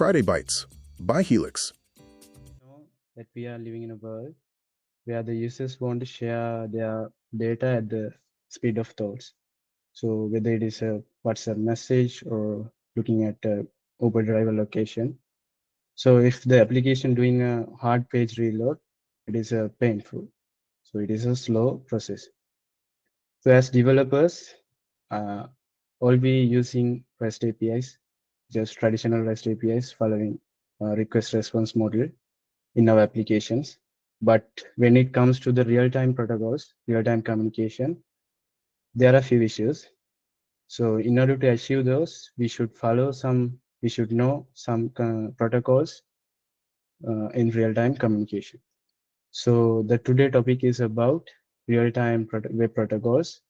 FridayBytes by Helixz. Know that we are living in a world where the users want to share their data at the speed of thoughts. So whether it is a WhatsApp message or looking at a Uber driver location. So if the application doing a hard page reload, it is a painful. So it is a slow process. So as developers, uh, all we using REST APIs, just traditional REST APIs following request response model in our applications. But when it comes to the real-time protocols, real-time communication, there are a few issues. So in order to achieve those, we should know some protocols in real-time communication. So the today topic is about real-time web protocols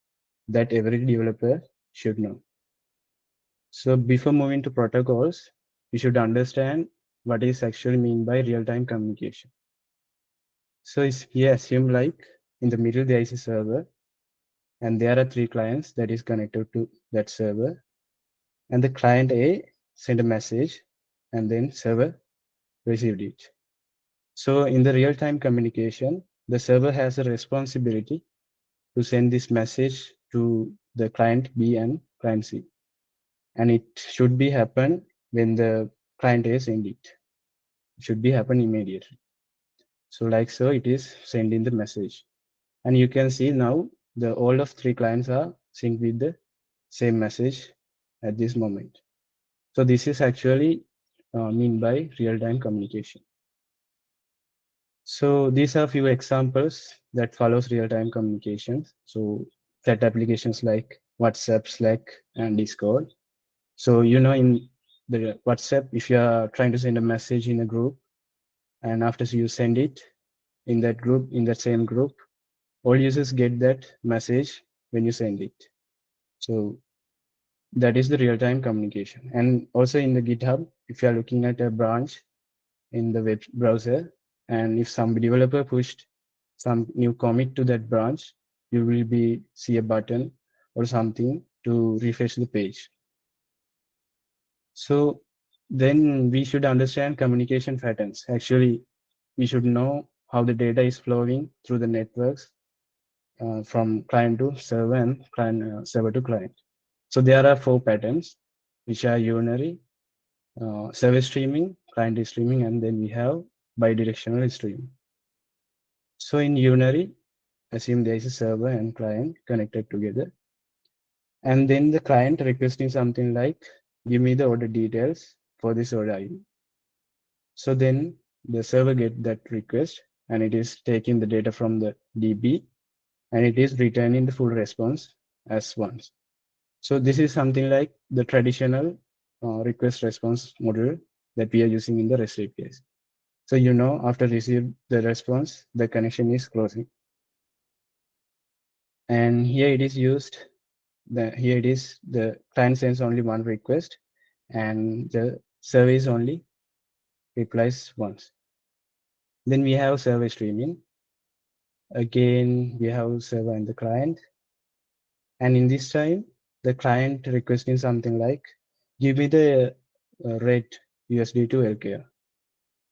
that every developer should know. So before moving to protocols, we should understand what is actually mean by real-time communication. So here assume like in the middle there is a server and there are 3 clients that is connected to that server, and the client A sent a message and then server received it. So in the real-time communication, the server has a responsibility to send this message to the client B and client C, and it should be happen when the client A send it. It should be happen immediately. So like so it is sending the message, and you can see now the all of 3 clients are synced with the same message at this moment. So this is actually mean by real-time communication. So these are few examples that follows real-time communications. So that applications like WhatsApp, Slack, and Discord. So in the WhatsApp, if you are trying to send a message in a group, and after you send it in that group, in that same group, all users get that message when you send it. So that is the real-time communication. And also in the GitHub, if you are looking at a branch in the web browser, and if some developer pushed some new commit to that branch, you will see a button or something to refresh the page. So then we should understand communication patterns. Actually, we should know how the data is flowing through the networks from client to server and server to client. So there are 4 patterns, which are unary, service streaming, client streaming, and then we have bidirectional streaming. So in unary, assume there is a server and client connected together. And then the client requesting something like, give me the order details for this order ID. So then the server get that request and it is taking the data from the DB and it is returning the full response as once. So this is something like the traditional request response model that we are using in the REST APIs. So after receive the response, the connection is closing. And here it is used, here it is the client sends only one request and the service only replies once. Then we have server streaming. Again, we have server and the client. And in this time, the client requesting something like, give me the rate USD to LKR.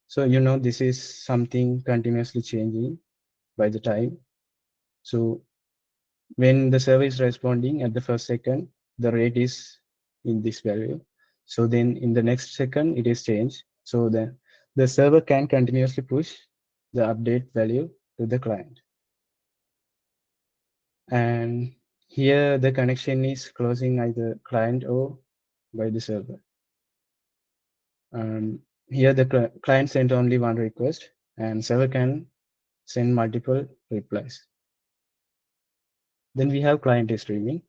So, this is something continuously changing by the time. So when the server is responding at the first second, the rate is in this value. So then in the next second, it is changed. So the server can continuously push the update value to the client. And here the connection is closing either client or by the server. Here the client sent only one request and server can send multiple replies. Then we have client streaming.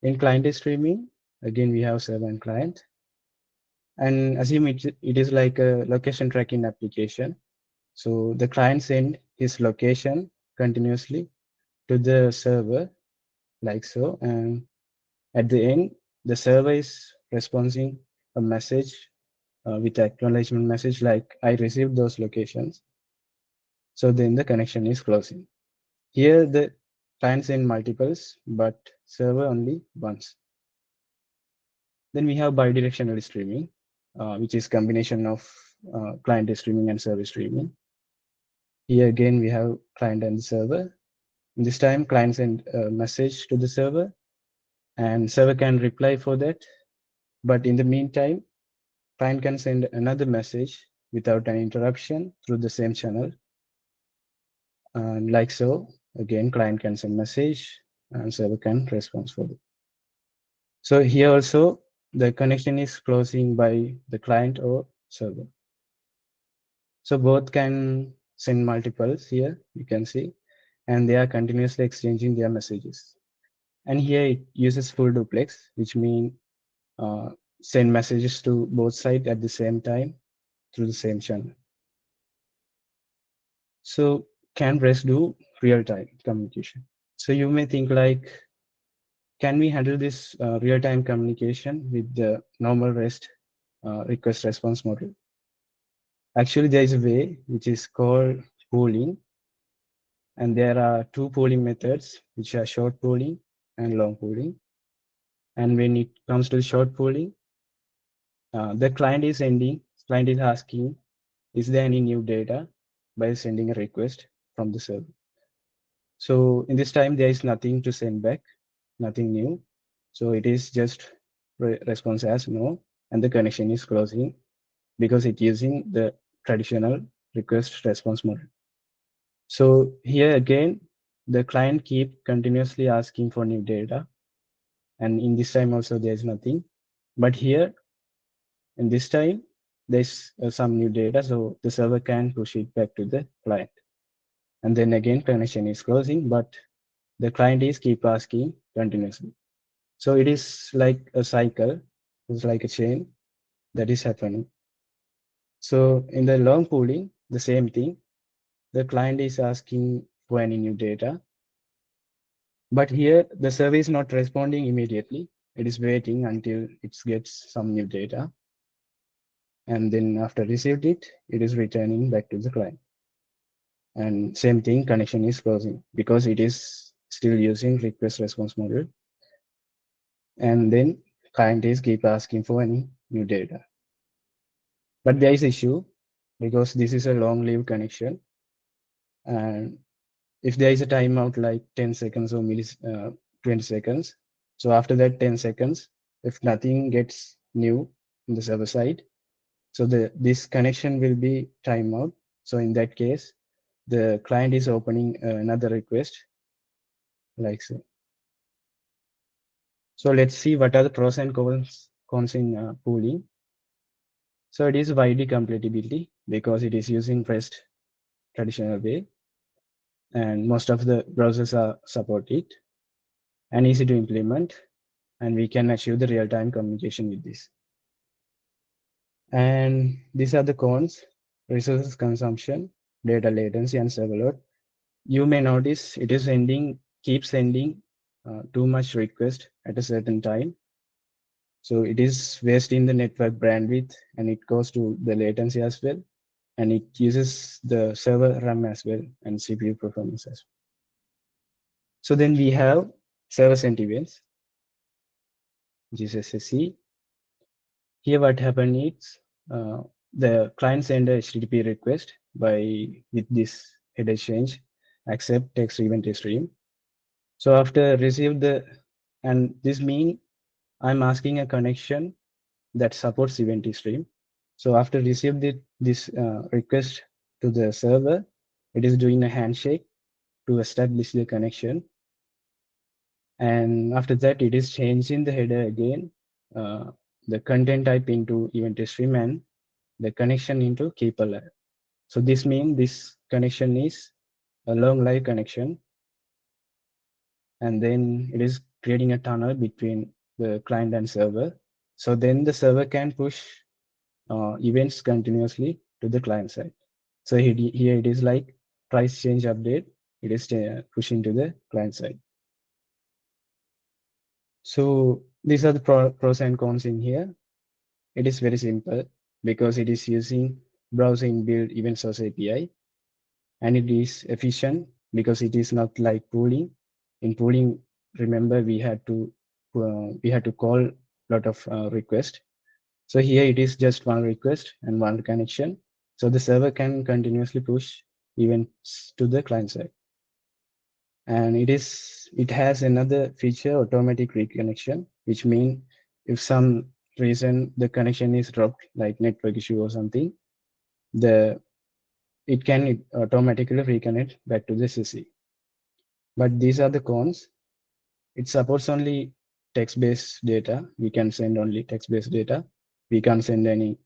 In client streaming, again, we have server and client. And assume it is like a location tracking application. So the client send his location continuously to the server like so. And at the end, the server is responding a message with acknowledgement message like I received those locations. So then the connection is closing. Here the client send multiples, but server only once. Then we have bidirectional streaming. which is combination of client streaming and server streaming. Here again, we have client and server. This time, client send a message to the server, and server can reply for that. But in the meantime, client can send another message without an interruption through the same channel. And like so, again, client can send message and server can respond for it. So here also, the connection is closing by the client or server. So both can send multiples here, you can see, and they are continuously exchanging their messages. And here it uses full duplex, which means send messages to both sides at the same time through the same channel. So can REST do real-time communication? So you may think like, can we handle this real-time communication with the normal REST request response model? Actually, there is a way which is called pooling. And there are two pooling methods, which are short pooling and long pooling. And when it comes to short pooling, the client is asking, is there any new data by sending a request from the server? So in this time, there is nothing to send back, nothing new. So it is just response as no, and the connection is closing because it's using the traditional request response model. So here again, the client keep continuously asking for new data. And in this time also there's nothing. But here, in this time, there's some new data. So the server can push it back to the client. And then again, connection is closing, but the client is keep asking continuously. So it is like a cycle. It's like a chain that is happening. So in the long pooling, the same thing. The client is asking for any new data. But here, the server is not responding immediately. It is waiting until it gets some new data. And then after received it, it is returning back to the client. And same thing, connection is closing because it is still using request response model. And then client is keep asking for any new data. But there is issue because this is a long-lived connection. And if there is a timeout like 10 seconds or 20 seconds, so after that 10 seconds, if nothing gets new in the server side, so this connection will be timeout. So in that case, the client is opening another request like so. So let's see what are the pros and cons in pooling. So it is widely compatibility because it is using REST traditional way, and most of the browsers are support it, and easy to implement, and we can achieve the real-time communication with this. And these are the cons: resources consumption, data latency, and server load. You may notice it is keeps sending too much request at a certain time. So it is wasting the network bandwidth, and it goes to the latency as well. And it uses the server RAM as well and CPU performance as well. So then we have server sent events, which is SSE. Here what happened is the client send a HTTP request with this header change, accept text event stream. So after and this mean I'm asking a connection that supports event stream. So after receive this request to the server, it is doing a handshake to establish the connection. And after that, it is changing the header again, the content type into event stream and the connection into keep alive. So this means this connection is a long live connection. And then it is creating a tunnel between the client and server. So then the server can push events continuously to the client side. So here it is like price change update. It is pushing to the client side. So these are the pros and cons in here. It is very simple because it is using browser inbuilt event source API, and it is efficient because it is not like pooling. In pooling, remember we had to call a lot of requests. So here it is just one request and one connection. So the server can continuously push events to the client side. And it has another feature, automatic reconnection, which means if some reason the connection is dropped, like network issue or something, it can automatically reconnect back to the SSE. But these are the cons. It supports only text-based data. We can send only text-based data. We can't send any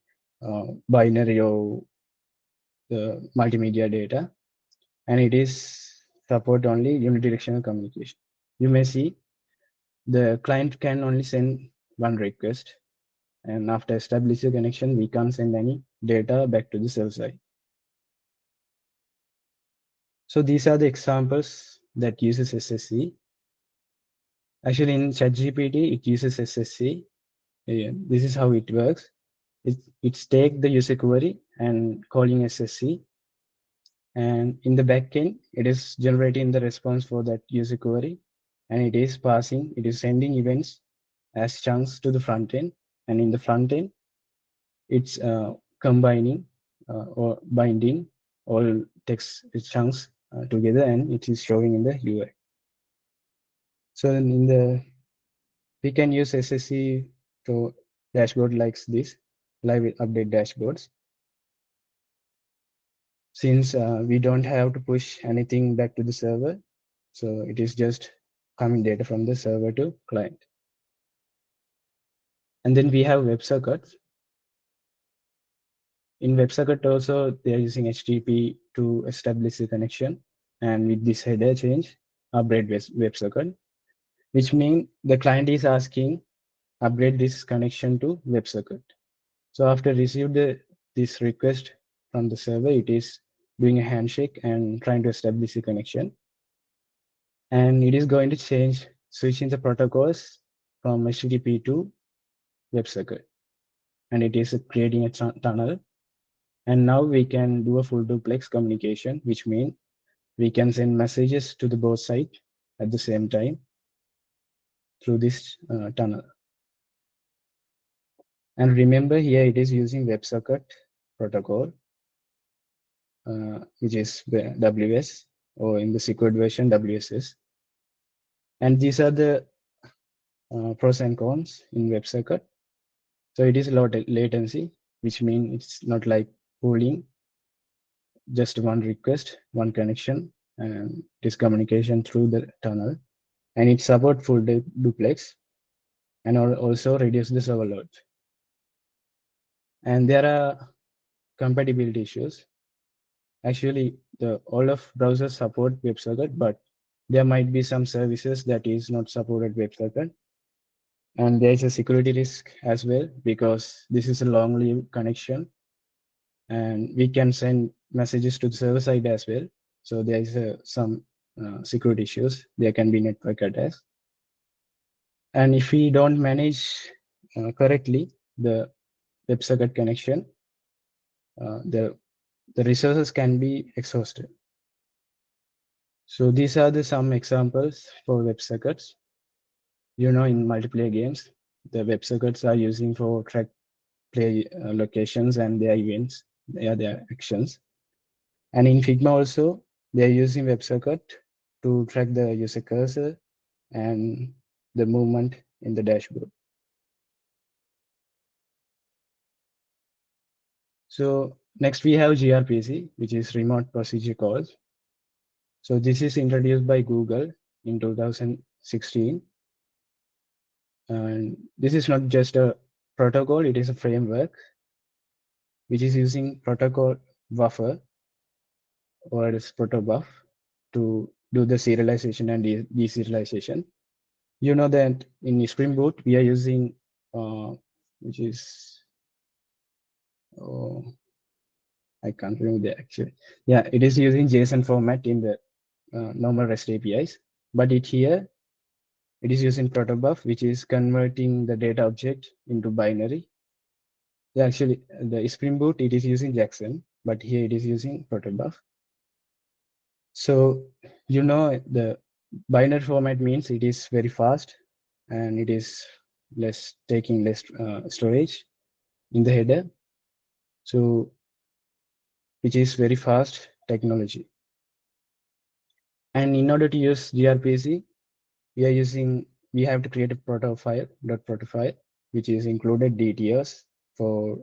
binary or the multimedia data, and it is support only unidirectional communication. You may see the client can only send one request, and after establishing a connection, we can't send any data back to the server side. So these are the examples that uses SSC. Actually, in ChatGPT, it uses SSC. This is how it works. It's take the user query and calling SSC, and in the backend, it is generating the response for that user query, and it is sending events as chunks to the front end, and in the front end, it's combining or binding all text chunks together, and it is showing in the UI. So we can use SSC to dashboard like this, live update dashboards. Since we don't have to push anything back to the server, so it is just coming data from the server to client. And then we have WebSockets. In WebSocket also, they are using HTTP to establish the connection. And with this header change, upgrade WebSocket, which means the client is asking, upgrade this connection to WebSocket. So after receive this request from the server, it is doing a handshake and trying to establish the connection. And it is going to change, switching the protocols from HTTP to WebSocket. And it is creating a tunnel. And now we can do a full duplex communication, which means we can send messages to the both sides at the same time through this tunnel. And remember here it is using WebSocket protocol, which is WS, or in the secured version WSS. And these are the pros and cons in WebSocket. So it is low latency, which means it's not like pooling, just one request, one connection, and it is communication through the tunnel. And it supports full duplex and also reduce the server load. And there are compatibility issues. Actually, all of browsers support WebSocket, but there might be some services that is not supported WebSocket. And there is a security risk as well, because this is a long-lived connection, and we can send messages to the server side as well. So there is some security issues. There can be network attacks. And if we don't manage correctly the WebSocket connection, the resources can be exhausted. So these are some examples for WebSockets. In multiplayer games, the WebSockets are using for track play locations and their events, their actions. And in Figma also, they are using WebSocket to track the user cursor and the movement in the dashboard. So next we have gRPC, which is remote procedure calls. So this is introduced by Google in 2016. And this is not just a protocol, it is a framework which is using protocol buffer, or as protobuf, to do the serialization and deserialization. You know that in Spring Boot, we are using, which is, I can't remember the actual. Yeah, it is using JSON format in the normal REST APIs. But here, it is using protobuf, which is converting the data object into binary. Yeah, actually, the Spring Boot, it is using Jackson, but here it is using protobuf. So, the binary format means it is very fast and it is taking less storage. in the header, so which is very fast technology. And in order to use gRPC, we have to create a proto file, which is included details for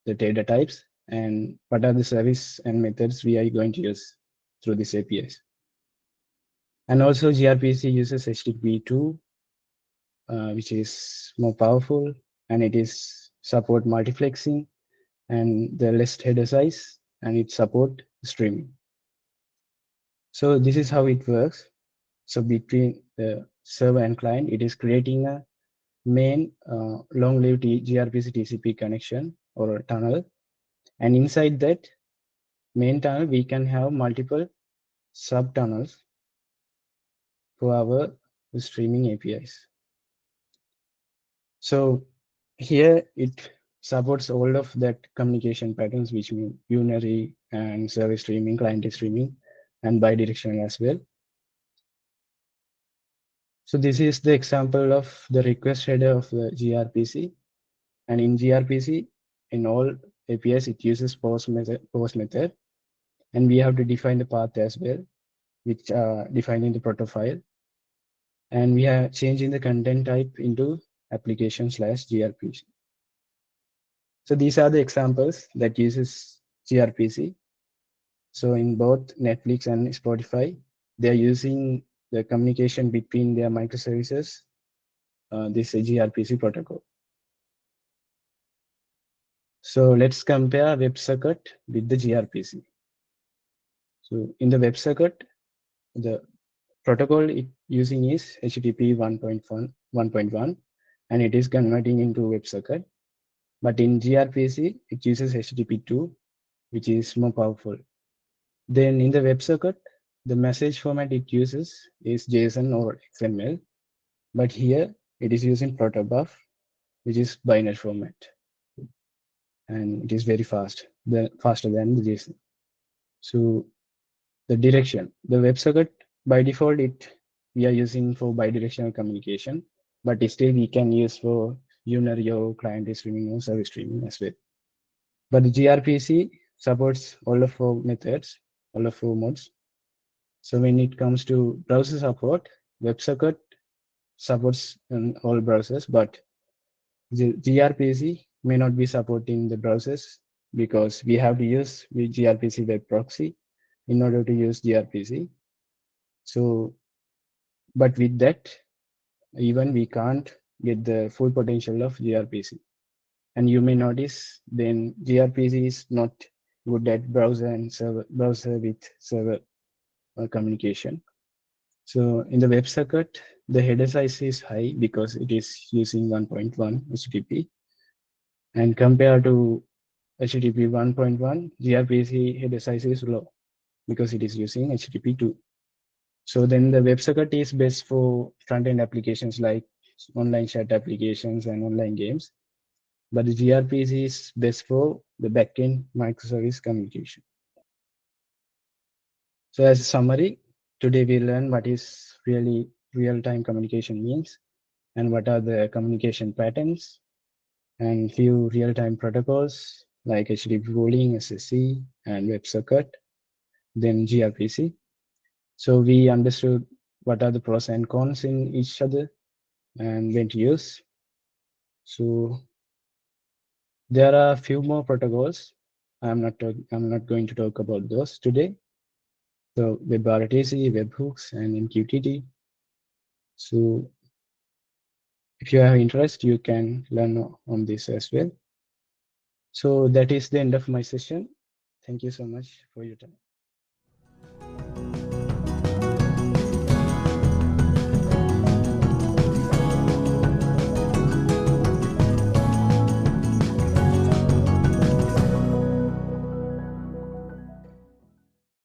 the data types and what are the service and methods we are going to use through these APIs. And also gRPC uses HTTP2, which is more powerful, and it is support multiplexing and the less header size, and it support streaming. So this is how it works. So between the server and client, it is creating a main long-lived gRPC TCP connection or a tunnel. And inside that main tunnel, we can have multiple sub-tunnels for our streaming APIs. So here it supports all of that communication patterns, which mean unary and service streaming, client streaming, and bidirectional as well. So this is the example of the request header of the gRPC. And in gRPC, in all APIs, it uses post method. And we have to define the path as well, which are defined in the proto file. And we are changing the content type into application/gRPC. So these are the examples that uses gRPC. So in both Netflix and Spotify, they're using the communication between their microservices, this gRPC protocol. So let's compare WebSocket with the gRPC. So in the WebSocket, the protocol it using is HTTP 1.1, and it is converting into WebSocket. But in gRPC, it uses HTTP2, which is more powerful. Then in the WebSocket, the message format it uses is JSON or XML. But here it is using protobuf, which is binary format. And it is very fast, faster than the JSON. So the direction, the WebSocket by default, we are using for bidirectional communication, but still we can use for unary or client streaming or service streaming as well. But the gRPC supports all of our methods, all of our modes. So when it comes to browser support, WebSocket supports all browsers, but the gRPC may not be supporting the browsers because we have to use the gRPC web proxy in order to use gRPC. So, but with that, even we can't get the full potential of gRPC. And you may notice then gRPC is not good at browser with server communication. So in the WebSocket, the header size is high because it is using 1.1 HTTP. And compared to HTTP 1.1, gRPC header size is low because it is using HTTP 2. So then the WebSocket is best for front-end applications like online chat applications and online games. But the gRPC is best for the backend microservice communication. So as a summary, today we learn what is really real-time communication means and what are the communication patterns and few real-time protocols like HTTP pooling, SSC, and WebSocket, then gRPC. So we understood what are the pros and cons in each other and when to use. So there are a few more protocols. I'm not going to talk about those today. So WebRTC, webhooks, and MQTT. So if you have interest, you can learn on this as well. So that is the end of my session. Thank you so much for your time.